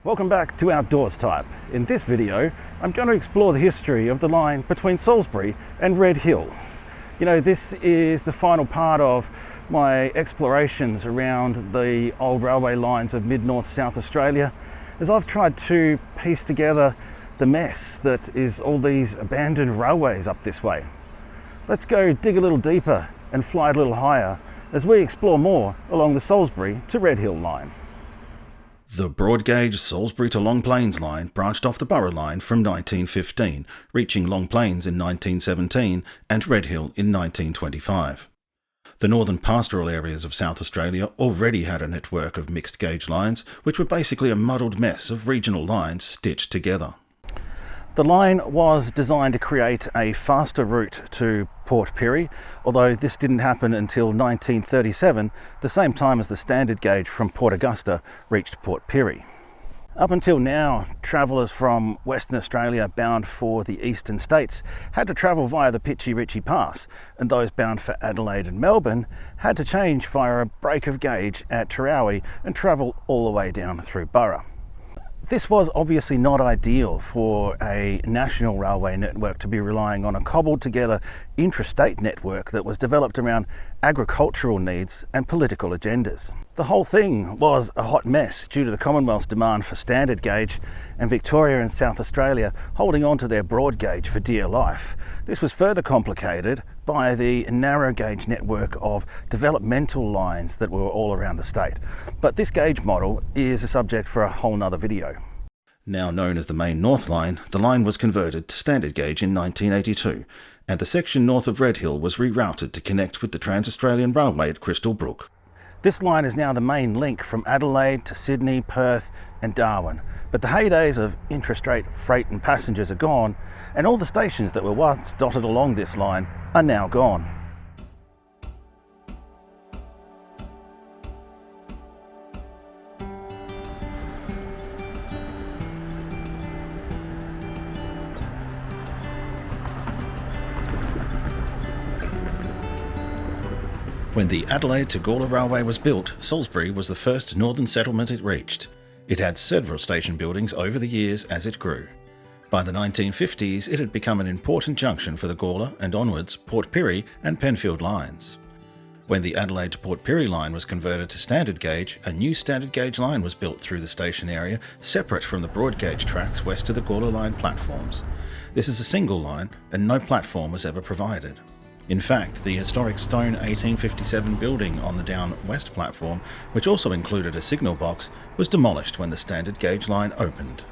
Welcome back to Outdoors Type. In this video, I'm going to explore the history of the line between Salisbury and Redhill. You know, this is the final part of my explorations around the old railway lines of mid-north South Australia, as I've tried to piece together the mess that is all these abandoned railways up this way. Let's go dig a little deeper and fly a little higher as we explore more along the Salisbury to Redhill line. The broad gauge Salisbury to Long Plains line branched off the Burra line from 1915, reaching Long Plains in 1917 and Redhill in 1925. The northern pastoral areas of South Australia already had a network of mixed gauge lines, which were basically a muddled mess of regional lines stitched together. The line was designed to create a faster route to Port Pirie, although this didn't happen until 1937, the same time as the standard gauge from Port Augusta reached Port Pirie. Up until now, travellers from Western Australia bound for the eastern states had to travel via the Pichi Richi Pass, and those bound for Adelaide and Melbourne had to change via a break of gauge at Terowie and travel all the way down through Burra. This was obviously not ideal for a national railway network to be relying on a cobbled together intrastate network that was developed around agricultural needs and political agendas. The whole thing was a hot mess due to the Commonwealth's demand for standard gauge and Victoria and South Australia holding on to their broad gauge for dear life. This was further complicated by the narrow gauge network of developmental lines that were all around the state. But this gauge model is a subject for a whole nother video. Now known as the Main North Line, the line was converted to standard gauge in 1982, and the section north of Redhill was rerouted to connect with the Trans-Australian Railway at Crystal Brook. This line is now the main link from Adelaide to Sydney, Perth and Darwin, but the heydays of intrastate freight and passengers are gone, and all the stations that were once dotted along this line are now gone. When the Adelaide to Gora Railway was built, Salisbury was the first northern settlement it reached. It had several station buildings over the years as it grew. By the 1950s, it had become an important junction for the Gora and onwards Port Pirie and Penfield lines. When the Adelaide to Port Pirie line was converted to standard gauge, a new standard gauge line was built through the station area, separate from the broad gauge tracks west of the Gora line platforms. This is a single line, and no platform was ever provided. In fact, the historic stone 1857 building on the down west platform, which also included a signal box, was demolished when the standard gauge line opened.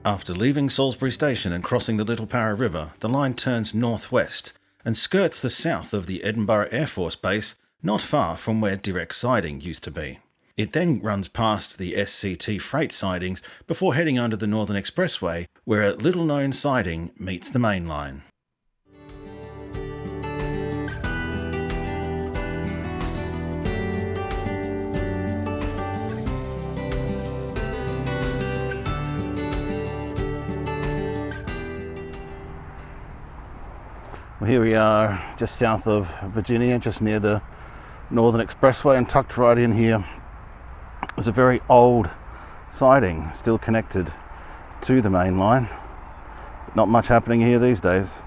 After leaving Salisbury Station and crossing the Little Para River, the line turns northwest and skirts the south of the Edinburgh Air Force Base, not far from where direct siding used to be. It then runs past the SCT freight sidings before heading under the Northern Expressway, where a little-known siding meets the main line. Well, here we are just south of Virginia, just near the Northern Expressway, and tucked right in here is a very old siding, still connected to the main line. Not much happening here these days.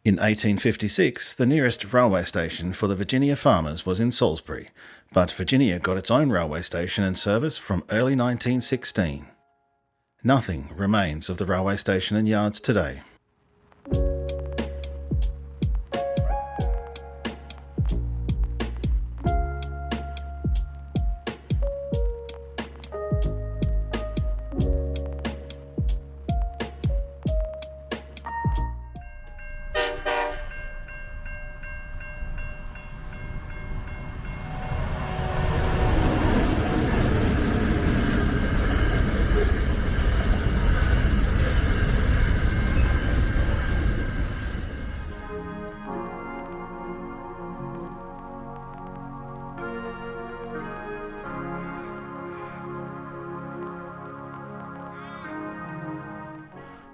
In 1856, the nearest railway station for the Virginia farmers was in Salisbury, but Virginia got its own railway station and service from early 1916. Nothing remains of the railway station and yards today.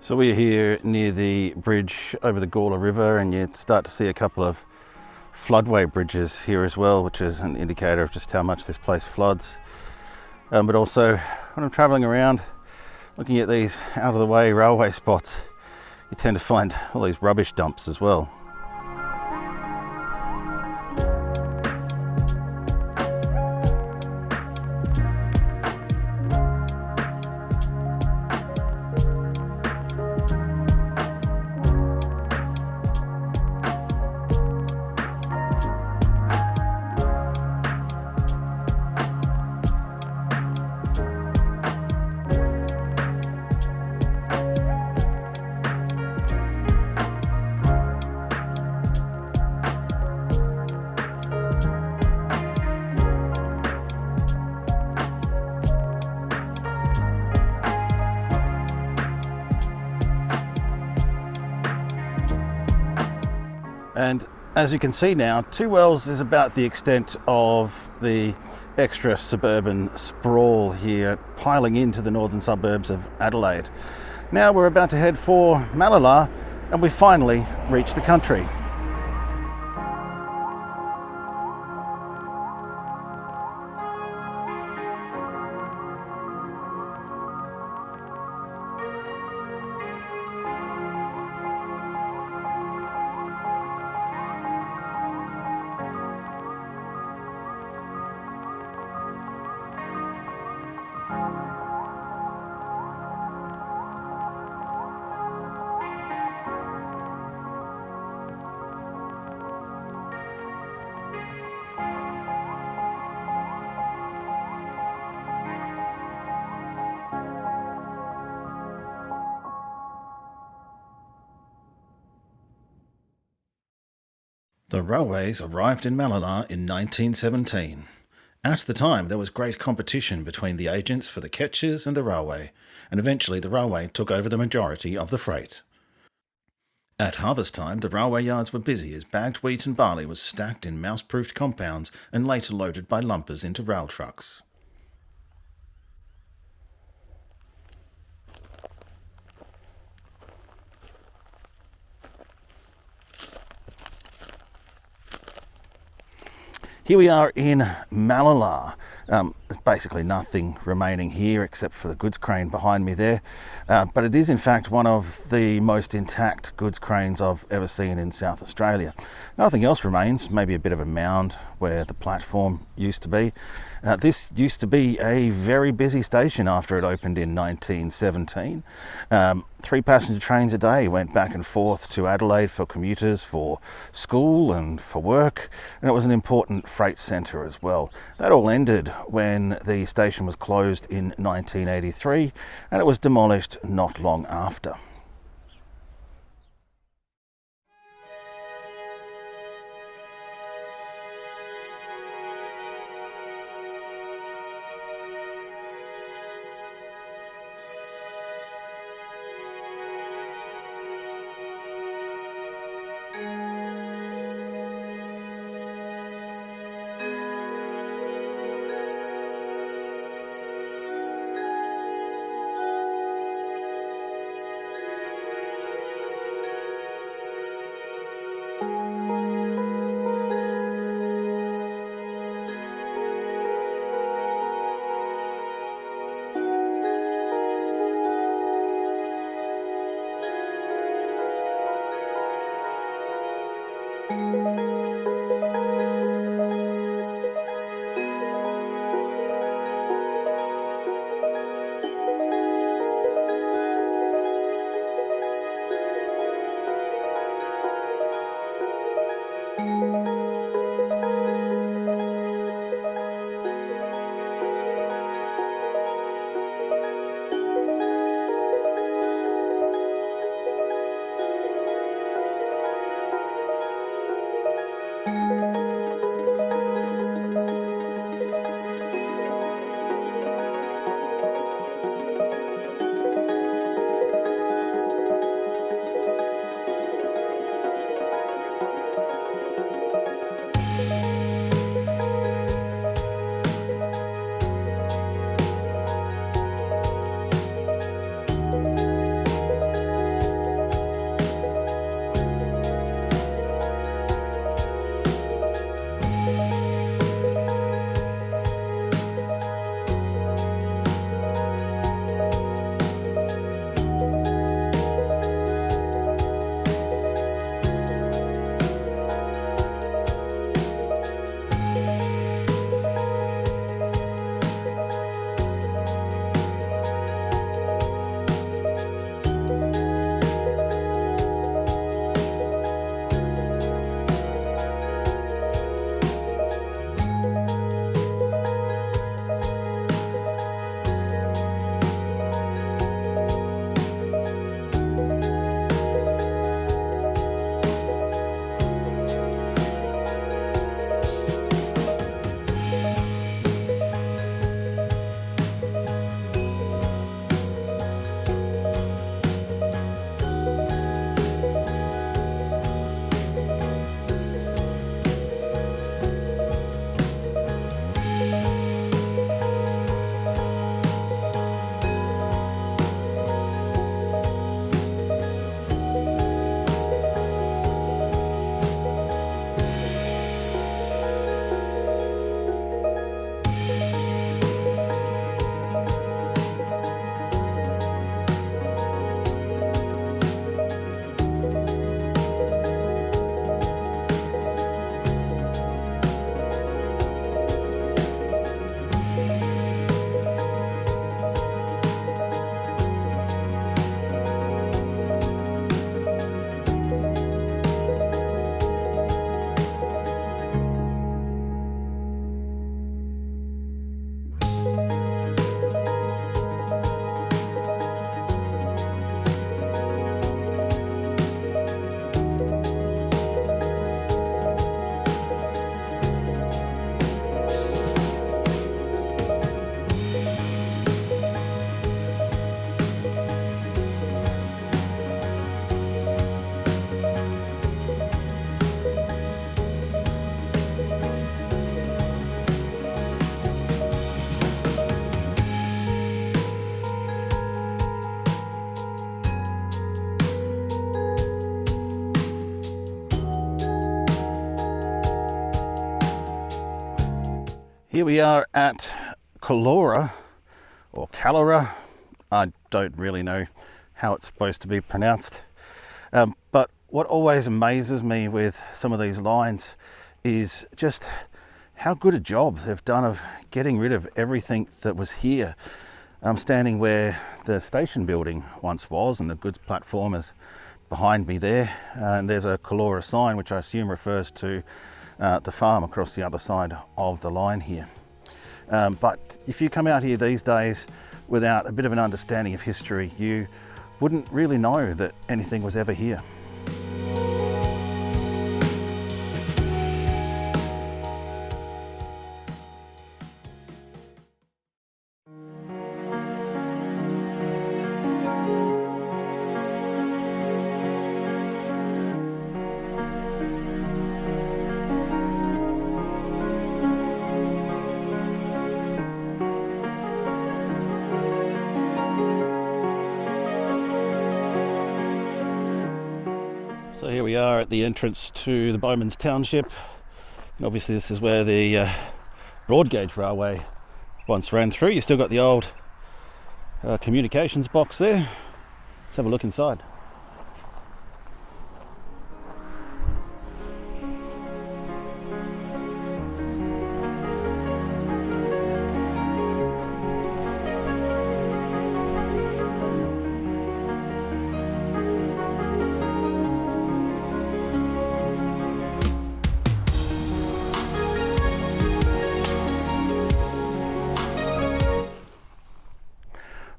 So we're here near the bridge over the Gora River, and you start to see a couple of floodway bridges here as well, which is an indicator of just how much this place floods. But also, when I'm travelling around looking at these out of the way railway spots, you tend to find all these rubbish dumps as well. And as you can see now, 2 wells is about the extent of the extra suburban sprawl here, piling into the northern suburbs of Adelaide. Now we're about to head for Malar, and we finally reach the country. The railways arrived in Malar in 1917. At the time, there was great competition between the agents for the ketches and the railway, and eventually the railway took over the majority of the freight. At harvest time, the railway yards were busy as bagged wheat and barley was stacked in mouse-proofed compounds and later loaded by lumpers into rail trucks. Here we are in Malar. There's basically nothing remaining here except for the goods crane behind me there, but it is in fact one of the most intact goods cranes I've ever seen in South Australia. Nothing else remains, maybe a bit of a mound where the platform used to be. This used to be a very busy station after it opened in 1917. 3 passenger trains a day went back and forth to Adelaide for commuters, for school and for work, and it was an important freight centre as well. That all ended when the station was closed in 1983, and it was demolished not long after. Here we are at Kora, or Kora. I don't really know how it's supposed to be pronounced. But what always amazes me with some of these lines is just how good a job they've done of getting rid of everything that was here. I'm standing where the station building once was, and the goods platform is behind me there. And there's a Kora sign, which I assume refers to the farm across the other side of the line here. But if you come out here these days without a bit of an understanding of history, you wouldn't really know that anything was ever here. So here we are at the entrance to the Bowmans township, and obviously this is where the broad gauge railway once ran through. You've still got the old communications box there. Let's have a look inside.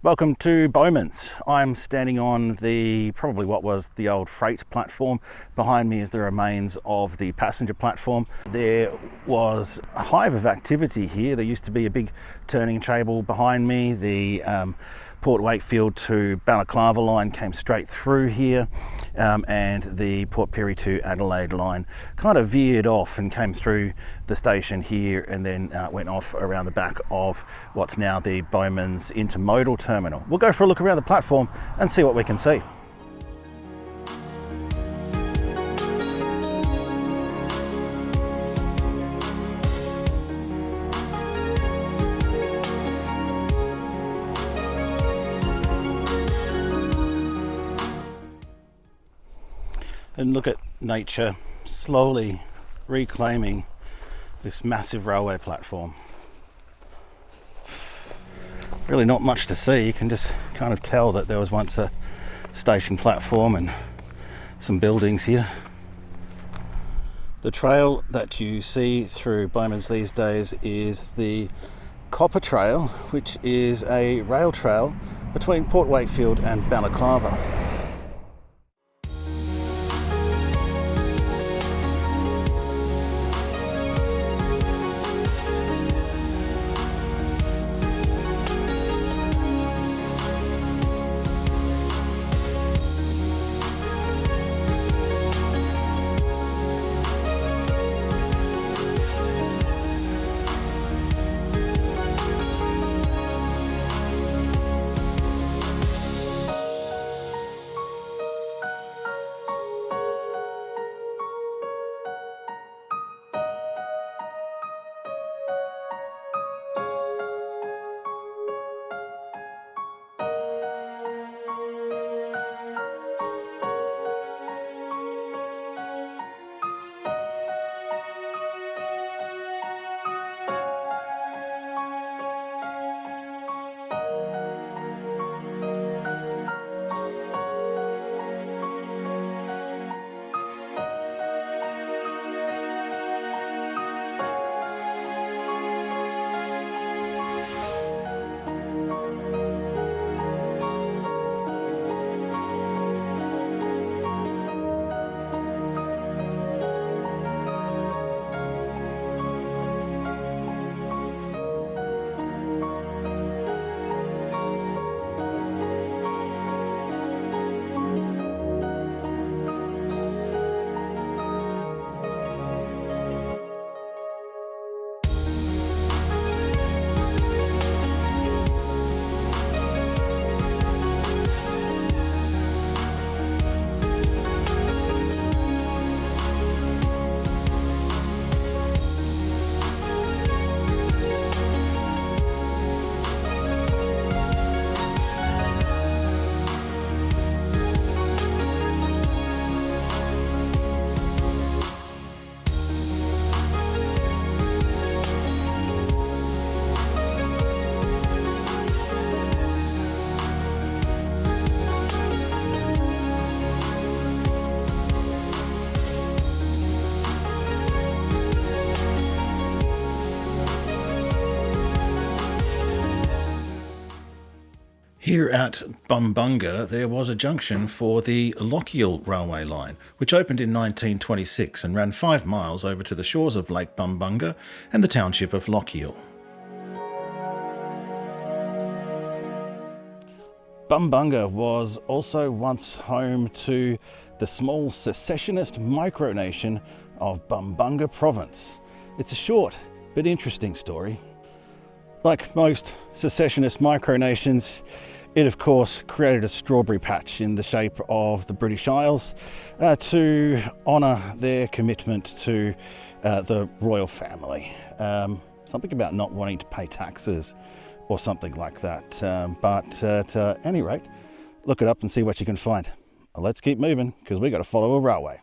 Welcome to Bowmans. I'm standing on the probably what was the old freight platform. Behind me is the remains of the passenger platform. There was a hive of activity here. There used to be a big turning table behind me. The Port Wakefield to Balaclava line came straight through here, and the Port Pirie to Adelaide line kind of veered off and came through the station here, and then went off around the back of what's now the Bowmans intermodal terminal. We'll go for a look around the platform and see what we can see. And look at nature slowly reclaiming this massive railway platform. Really not much to see. You can just kind of tell that there was once a station platform and some buildings here. The trail that you see through Bowmans these days is the Copper Trail, which is a rail trail between Port Wakefield and Balaclava. Here at Bumbunga there was a junction for the Lochiel railway line, which opened in 1926 and ran 5 miles over to the shores of Lake Bumbunga and the township of Lochiel. Bumbunga was also once home to the small secessionist micronation of Bumbunga Province. It's a short but interesting story. Like most secessionist micronations, it of course created a strawberry patch in the shape of the British Isles to honour their commitment to the royal family. Something about not wanting to pay taxes or something like that. But at any rate, look it up and see what you can find. Let's keep moving because we got to follow a railway.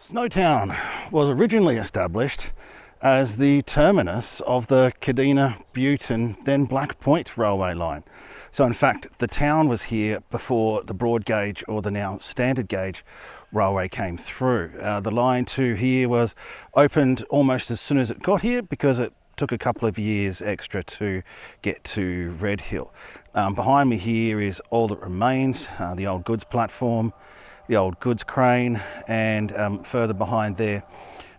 Snowtown was originally established as the terminus of the Kadina, Butte and then Black Point railway line. So in fact the town was here before the broad gauge or the now standard gauge railway came through. The line to here was opened almost as soon as it got here because it took a couple of years extra to get to Redhill. Behind me here is all that remains, the old goods platform, the old goods crane, and further behind there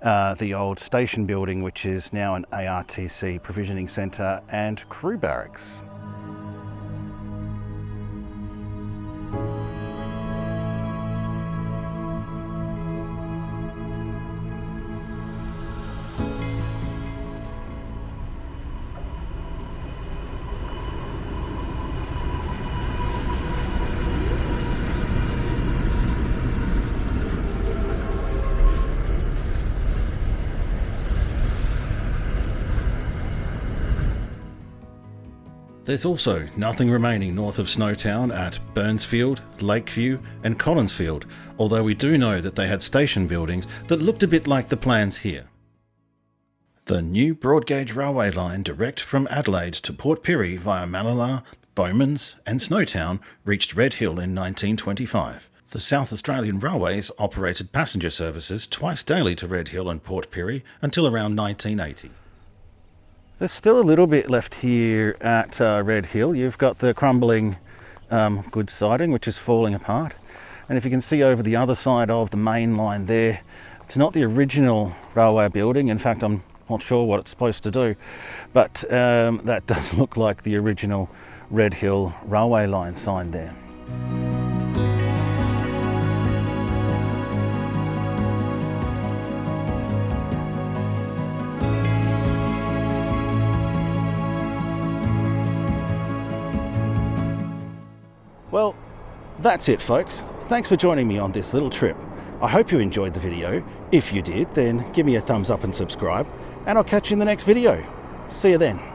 the old station building, which is now an ARTC provisioning centre and crew barracks. There's also nothing remaining north of Snowtown at Burnsfield, Lakeview and Collinsfield, although we do know that they had station buildings that looked a bit like the plans here. The new broad gauge railway line direct from Adelaide to Port Pirie via Malar, Bowmans and Snowtown reached Redhill in 1925. The South Australian Railways operated passenger services twice daily to Redhill and Port Pirie until around 1980. There's still a little bit left here at Redhill. You've got the crumbling goods siding, which is falling apart. And if you can see over the other side of the main line there, it's not the original railway building. In fact, I'm not sure what it's supposed to do, but that does look like the original Redhill railway line sign there. Well, that's it folks. Thanks for joining me on this little trip. I hope you enjoyed the video. If you did, then give me a thumbs up and subscribe, and I'll catch you in the next video. See you then.